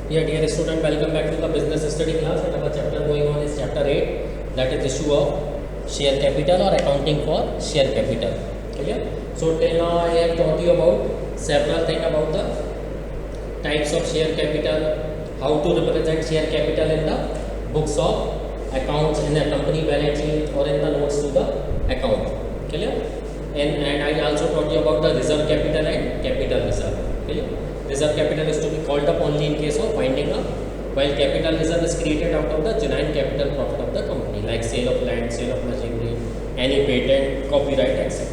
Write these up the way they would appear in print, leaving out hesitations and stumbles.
Yeah, dear student, welcome back to the business study class, and our chapter going on is chapter 8, that is issue of share capital or accounting for share capital. Clear? So till now I have taught you about several things about the types of share capital, how to represent share capital in the books of accounts, in the company balance sheet or in the notes to the account. Clear? And I also taught you about the reserve capital and capital reserve. Clear? Reserve capital is to be called up only in case of winding up, while capital reserve is created out of the genuine capital profit of the company, like sale of land, sale of machinery, any patent, copyright, etc.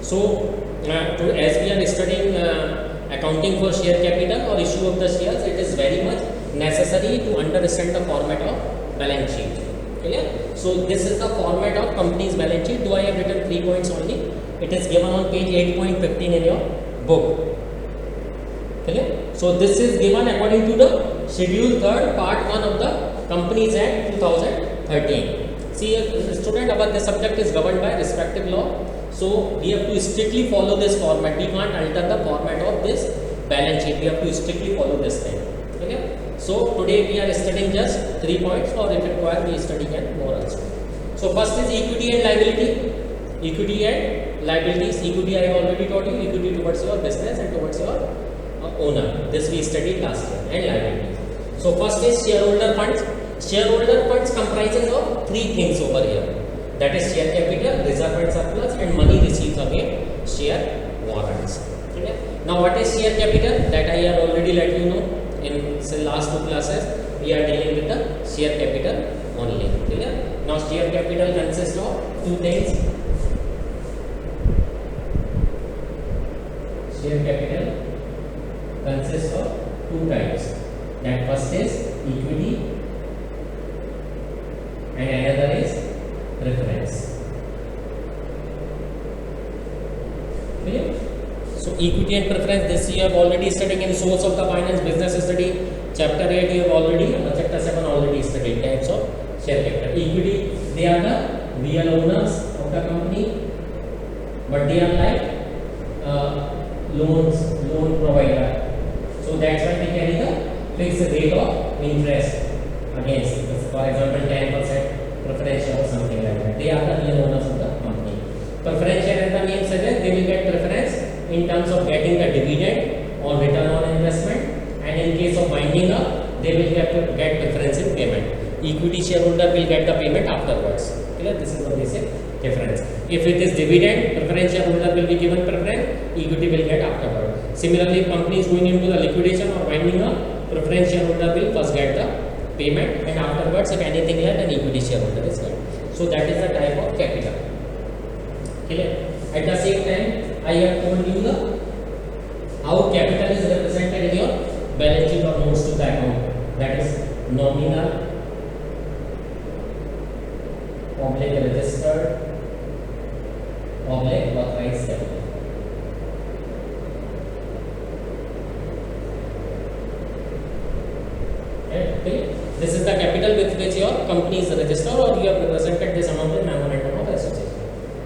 So, as we are studying accounting for share capital or issue of the shares, it is very much necessary to understand the format of balance sheet. Clear? So, this is the format of company's balance sheet. Though I have written 3 points only, it is given on page 8.15 in your book. Clear? So this is given according to the schedule 3rd part 1 of the Companies Act 2013. See, student, about this subject is governed by respective law, so we have to strictly follow this format. We can't alter the format of this balance sheet. We have to strictly follow this thing. Okay? So today we are studying just 3 points, or if required we study more also. So first is equity and liability. Equity and liabilities. Equity I have already taught you. Equity towards your business and towards your owner. This we studied last year. And liabilities. So first is shareholder funds. Shareholder funds comprises of 3 things over here. That is share capital, reserve and surplus, and money received against share warrants. Okay? Now what is share capital? That I have already let you know in the last 2 classes. We are dealing with the share capital only. Clear? Now share capital consists of 2 things. Share capital consists of 2 types. That first is equity and another is preference. Clear? So equity and preference, this you have already studied in source of the finance business study. Chapter 8 you have already, chapter 7 already studied types of share capital. Equity, they are the real owners of the company, but they are like loan provider. So that's why they carry the fixed rate of interest against, for example, 10% preferential or something like that. They are the real owners of the company. Preferential, as the name suggests, they will get preference in terms of getting the dividend or return on investment, and in case of winding up, they will get preference in payment. Equity shareholder will get the payment afterwards. Clear? This is the basic difference. If it is dividend, preference shareholder will be given preference, equity will get afterwards. Similarly, if company is going into the liquidation or winding up, preference shareholder will first get the payment, and afterwards, if anything left, then equity shareholder is get. So that is the type of capital. Clear? At the same time, I have told you how capital is represented in your balance sheet or notes to the account. That is nominal, registered, authorized capital. Okay. This is the capital with which your company is registered, or you have represented this amount in memorandum of association.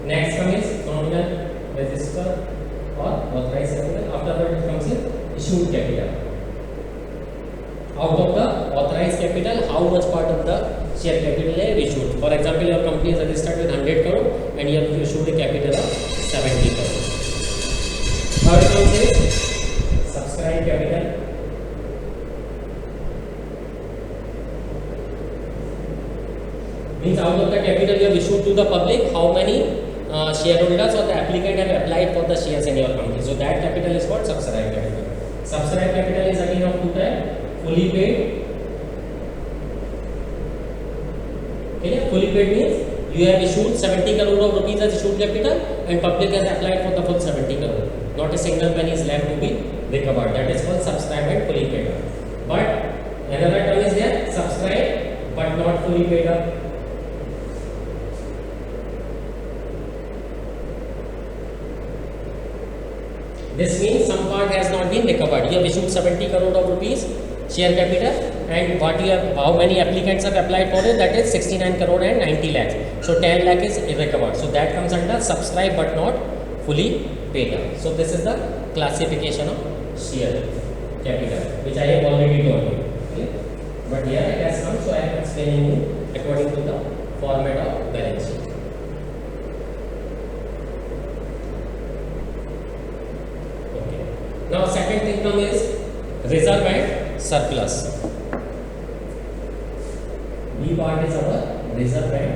Next comes is nominal, registered or authorized capital. After that comes in issued capital. Out of the authorized capital, how much part of the share capital is issued? For example, your company is registered with 100 crore and you have issued a capital of 70 crore. Third comes is subscribed capital. Means out of the capital you have issued to the public, how many shareholders or the applicant have applied for the shares in your company. So that capital is called subscribed capital. Subscribed capital is again of 2 types. Fully paid. Okay, fully paid means you have issued 70 crore of rupees as issued capital, and public has applied for the full 70 crore. Not a single penny is left to be recovered. That is called subscribed and fully paid up. But another term is there, subscribed but not fully paid up. This means some part has not been recovered. You have issued 70 crore of rupees share capital, and what you have, how many applicants have applied for it, that is 69 crore and 90 lakhs. So 10 lakh is irrecovered. So that comes under subscribed but not fully paid up. So this is the classification of share. capital, which I have already told you. Okay? But here it has come, so I am explaining you according to the format of balance sheet. Okay. Now second thing come is reserve and surplus. B part is our reserve and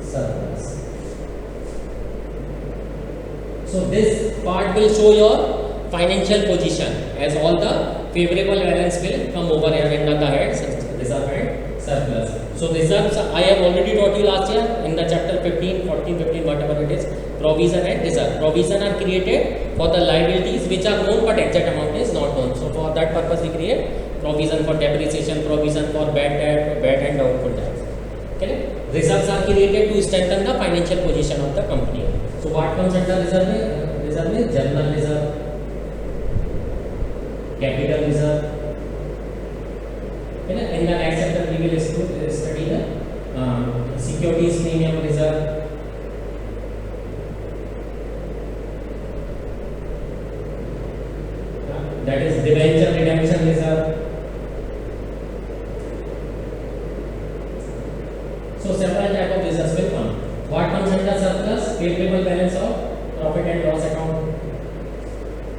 surplus. So this part will show your financial position, as all the favorable balance will come over here under the heads reserve and surplus. So reserves I have already taught you last year in the chapter 15, 14, 15, whatever it is. Provision and reserve. Provision are created for the liabilities which are known but exact amount is not known. So for that purpose we create provision for depreciation, provision for bad debt, bad and doubtful debts. Okay? Reserves are created to strengthen the financial position of the company. So what comes under reserve? Reserve is general reserve, capital reserve. Okay? In the next chapter we will study the securities premium reserve. That is debenture redemption reserve. So several type of reserves will come. What comes under surplus? Favorable balance of profit and loss account.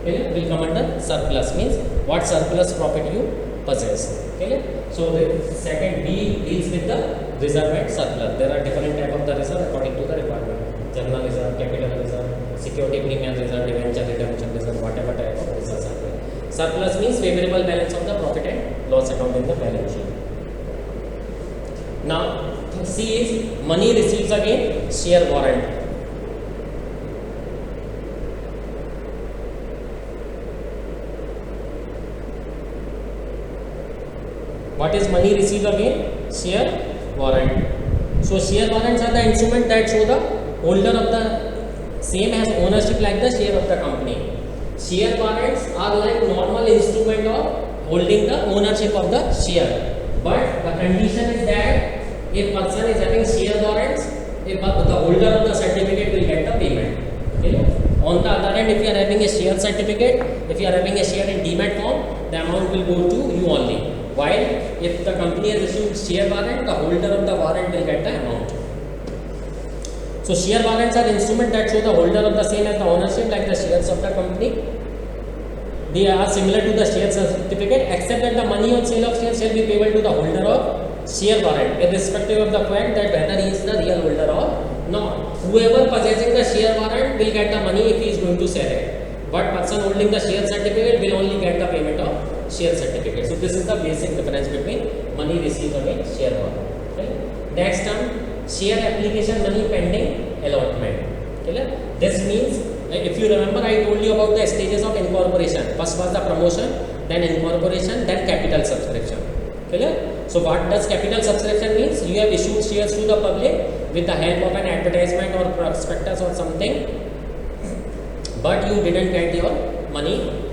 Okay, will come under surplus, means what surplus profit you possess. Okay, so the second B deals with the reserve and surplus. There are different type of the reserve according to the requirement. General reserve, capital reserve, security premium reserve, debenture redemption reserve, whatever type of reserves are there. Surplus means favorable balance of the profit and loss account in the balance sheet. Now C is money received against share warrant. What is money received against share warrant? So share warrants are the instrument that show the holder of the same has ownership like the share of the company. Share warrants are like normal instrument of holding the ownership of the share. But the condition is that if person is having share warrants, if the holder of the certificate will get the payment. Okay? On the other hand, if you are having a share certificate, if you are having a share in demat form, the amount will go to you only. While if the company has issued share warrant, the holder of the warrant will get the amount. So share warrants are instruments that show the holder of the same as the ownership like the shares of the company. They are similar to the share certificate except that the money on sale of shares shall be payable to the holder of share warrant irrespective of the fact that whether he is the real holder or not. Whoever possessing the share warrant will get the money if he is going to sell it. But person holding the share certificate will only get the payment of share certificate. So this is the basic difference between money received against share warrant. Okay? Next term, share application money pending allotment. Okay? This means, if you remember, I told you about the stages of incorporation. First was the promotion, then incorporation, then capital subscription. Okay? So what does capital subscription means? You have issued shares to the public with the help of an advertisement or prospectus or something, but you didn't get your money.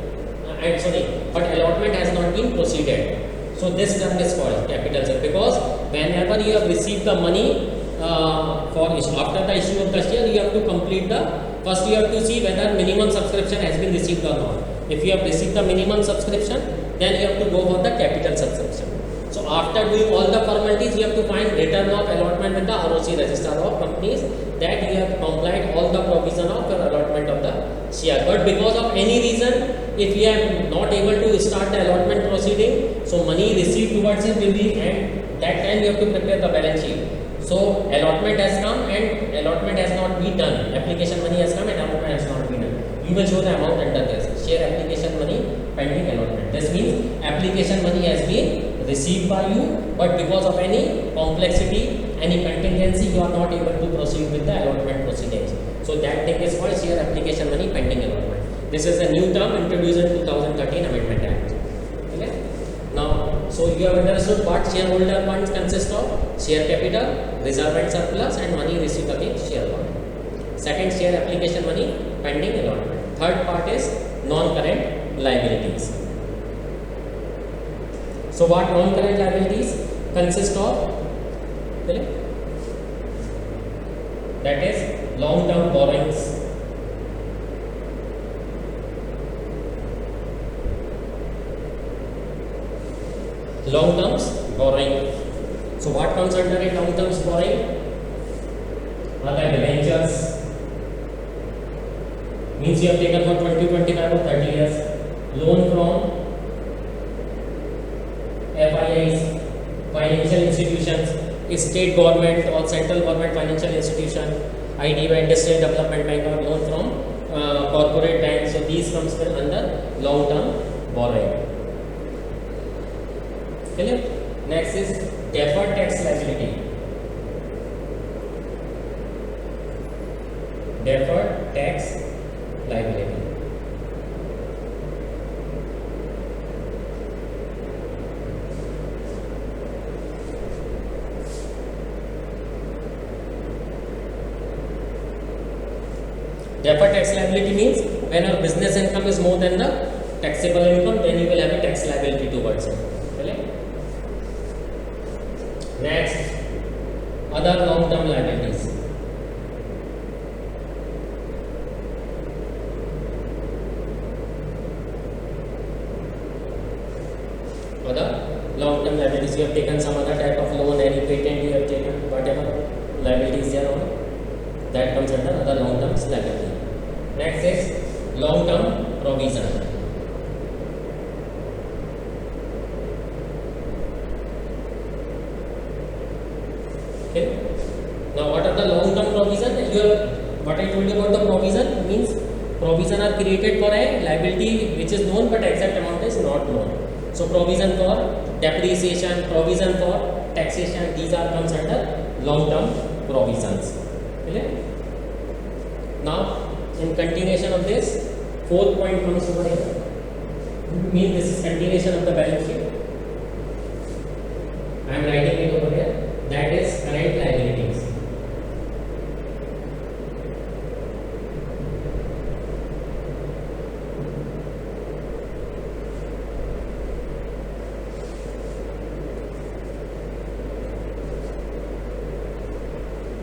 But allotment has not been proceeded. So this term is called capital subscription because whenever you have received the money after the issue of the share, you have to complete first you have to see whether minimum subscription has been received or not. If you have received the minimum subscription, then you have to go for the capital subscription. So after doing all the formalities, you have to find return of allotment with the ROC register of companies that you have complied all the provision of your allotment of the share. But because of any reason, if you are not able to start the allotment proceeding, so money received towards it will be, and that time you have to prepare the balance sheet. So allotment has come and allotment has not been done. Application money has come and allotment has not been done. You will show the amount under this. Share application money pending allotment. This means application money has been received by you, but because of any complexity, any contingency, you are not able to proceed with the allotment proceedings. So that thing is called share application money pending allotment. This is a new term introduced in 2013 Amendment Act. Okay? Now, so you have understood what shareholder funds consist of: share capital, reserve and surplus, and money received against share warrant. Second, share application money pending allotment. Third part is non-current liabilities. So what non-current liabilities consist of? That is long-term borrowings. long terms borrowing. So what comes under it? Long terms borrowing are like debentures, means you have taken for 20, 25 or 30 years. Loan from FIIs, financial institutions, state government or central government financial institution, IDB, Industrial Development Bank, or loan from corporate banks. So these comes under long term borrowing. Clear? Next is deferred tax liability. Deferred tax liability. Deferred tax liability means when your business income is more than the taxable income, then you will have a tax liability towards it. Okay? Next, other long-term liabilities. Other long-term liabilities, you have taken some other type of loan, any patent you have taken, whatever liabilities there on, that comes under other long-term liability. Next is long-term provision. Okay. Now, what are the long-term provision? What I told you about the provision means provision are created for a liability which is known but exact amount is not known. So, provision for depreciation, provision for taxation, these are comes under long-term provisions. Okay. Now, in continuation of this, fourth point comes over here. Means this is continuation of the balance sheet. I am writing it over here. That is current liabilities.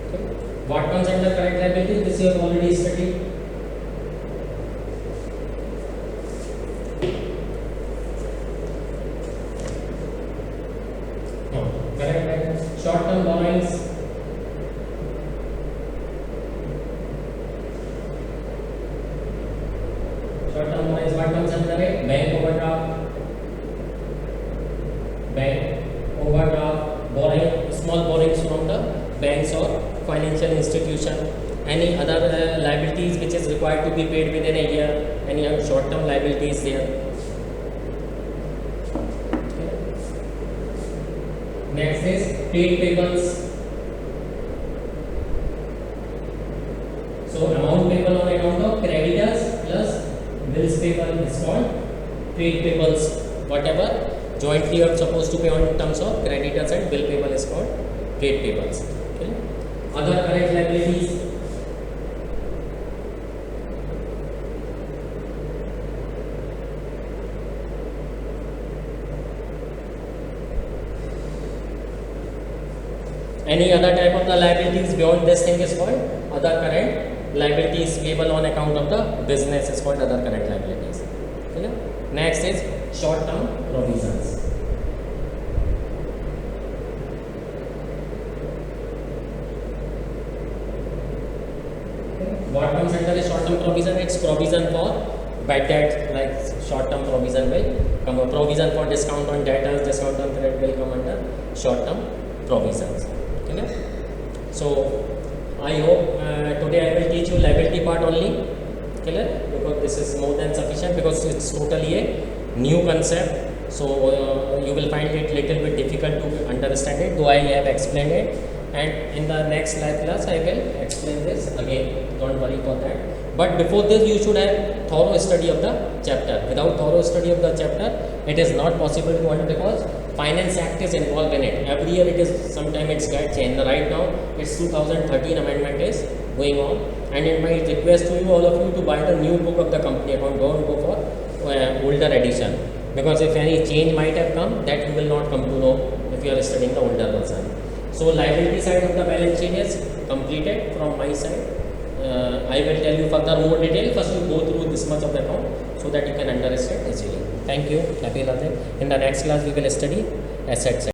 Okay. What comes under current liabilities? This you have already studied. Short-term borrowings, short-term borrowings, what comes under it? Bank overdraft, borrowing, small borrowings from the banks or financial institution, any other liabilities which is required to be paid within a year, any short-term liabilities there. Next is trade payables. So amount payable on account of creditors plus bills payable is called trade payables. Whatever jointly you are supposed to pay on terms of creditors and bill payable is called trade payables. Okay. Other current liabilities. Any other type of the liabilities beyond this thing is called other current liabilities payable on account of the business is called other current liabilities. Okay. Next is short-term provisions. What comes under a short-term provision? It's provision for bad debt, like short-term provision will come. Provision for discount on debtors, discount on credit will come under short-term provisions. Okay. So I hope today I will teach you liability part only, clear? Because this is more than sufficient because it's totally a new concept. So you will find it little bit difficult to understand it, though I have explained it. And in the next live class I will explain this again. Don't worry for that. But before this you should have thorough study of the chapter. Without thorough study of the chapter, it is not possible to understand because Finance Act is involved in it. Every year it is, sometime it's get changed. Right now it's 2013 amendment is going on, and it might request to you, all of you, to buy the new book of the company account. Don't go for older edition, because if any change might have come, that you will not come to know if you are studying the older version. So liability side of the balance sheet is completed from my side. I will tell you further more detail. First you go through this much of the account so that you can understand easily. Thank you. Happy Radhe. In the next class we will study assets.